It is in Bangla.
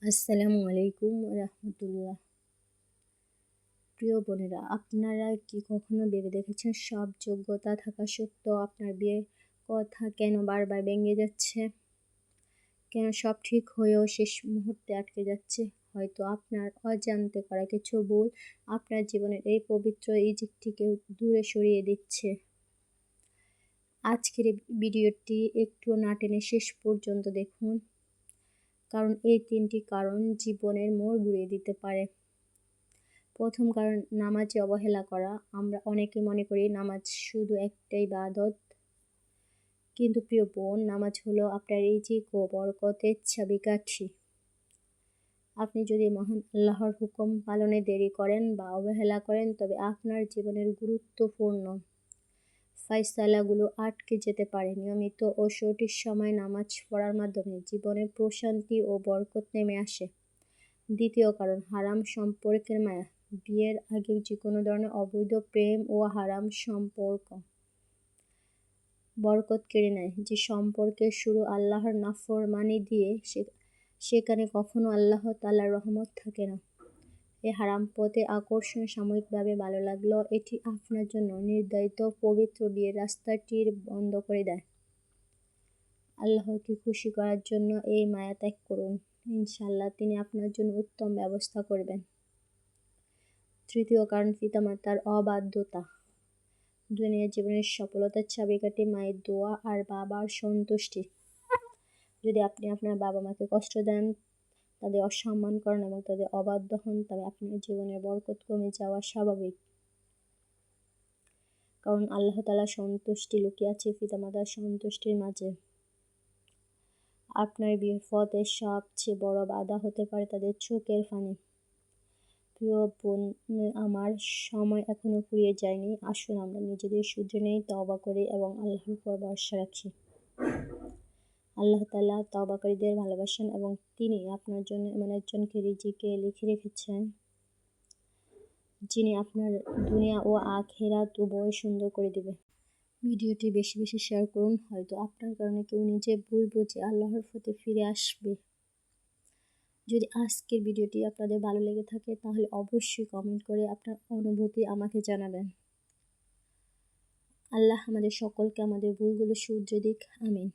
আসসালামু আলাইকুম রাহমাতুল্লাহ। প্রিয় বোনেরা, আপনারা কি কখনো ভেবে দেখেছেন সব যোগ্যতা থাকা সত্ত্বেও আপনার বিয়ের কথা কেন বারবার ভেঙে যাচ্ছে? কেন সব ঠিক হয়েও শেষ মুহূর্তে আটকে যাচ্ছে? হয়তো আপনার অজান্তে করা কিছু ভুল আপনার জীবনের এই পবিত্র ইজিপটিকে দূরে সরিয়ে দিচ্ছে। আজকের এই ভিডিওটি একটু না টেনে শেষ পর্যন্ত দেখুন, কারণ এই 3টি কারণ জীবনের মোড় ঘুরিয়ে দিতে পারে। প্রথম কারণ, নামাজে অবহেলা করা। আমরা অনেকে মনে করি নামাজ শুধু একটা ইবাদত, কিন্তু প্রিয় বোন, নামাজ হলো আপনার রিজিক ও বরকতের চাবিকাঠি। আপনি যদি মহান আল্লাহর হুকুম পালনে দেরি করেন বা অবহেলা করেন, তবে আপনার জীবনের গুরুত্বপূর্ণ ফায়সালাগুলো আটকে যেতে পারে। নিয়মিত ও সঠিক সময় নামাজ পড়ার মাধ্যমে জীবনে প্রশান্তি ও বরকত নেমে আসে। দ্বিতীয় কারণ, হারাম সম্পর্কের মায়া। বিয়ের আগে যে কোনো ধরনের অবৈধ প্রেম ও হারাম সম্পর্ক বরকত কেড়ে নেয়। যে সম্পর্কের শুরু আল্লাহর নাফরমানি দিয়ে, সেখানে কখনো আল্লাহ তাআলার রহমত থাকে না। এই হারাম পথে আকর্ষণ সাময়িকভাবে ভালো লাগলেও এটি আপনার জন্য নির্ধারিত পবিত্র বিয়ের রাস্তাটি বন্ধ করে দেয়। আল্লাহকে খুশি করার জন্য এই মায়া ত্যাগ করুন, ইনশাআল্লাহ তিনি আপনার জন্য উত্তম ব্যবস্থা করবেন। তৃতীয় কারণ, পিতামাতার অবাধ্যতা। দুনিয়ার জীবনের সফলতার চাবিকাঠি মায়ের দোয়া আর বাবার সন্তুষ্টি। যদি আপনি আপনার বাবা মাকে কষ্ট দেন, তাদের অসম্মান করেন এবং তাদের অবাধ্য হন, তবে আপনার জীবনের বরকত কমে যাওয়া স্বাভাবিক। কারণ আল্লাহ তাআলার সন্তুষ্টি লুকিয়ে আছে পিতামাতার সন্তুষ্টির মাঝে। আপনার বিয়ের পথে সবচেয়ে বড় বাধা হতে পারে তাদের চোখের পানি। প্রিয় বোন আমার, সময় এখনো ফুরিয়ে যায়নি। আসুন আমরা নিজেদের শুধরে নেই, তওবা করি এবং আল্লাহর উপর ভরসা রাখি। আল্লাহ তাআলা তওবাকারীদের ভালোবাসেন এবং তিনি আপনার জন্য এমন একজনকে রিজিকে লিখে রেখেছেন, যিনি আপনার দুনিয়া ও আখিরাত উভয় সুন্দর করে দিবে। ভিডিওটি বেশি বেশি শেয়ার করুন, হয়তো আপনার কারণে কেউ নিজে ভুল বুঝে আল্লাহর পথে ফিরে আসবে। যদি আজকের ভিডিওটি আপনাদের ভালো লেগে থাকে, তাহলে অবশ্যই কমেন্ট করে আপনার অনুভূতি আমাকে জানাবেন। আল্লাহ আমাদের সকলকে আমাদের ভুলগুলো শুধরে দিক। আমিন।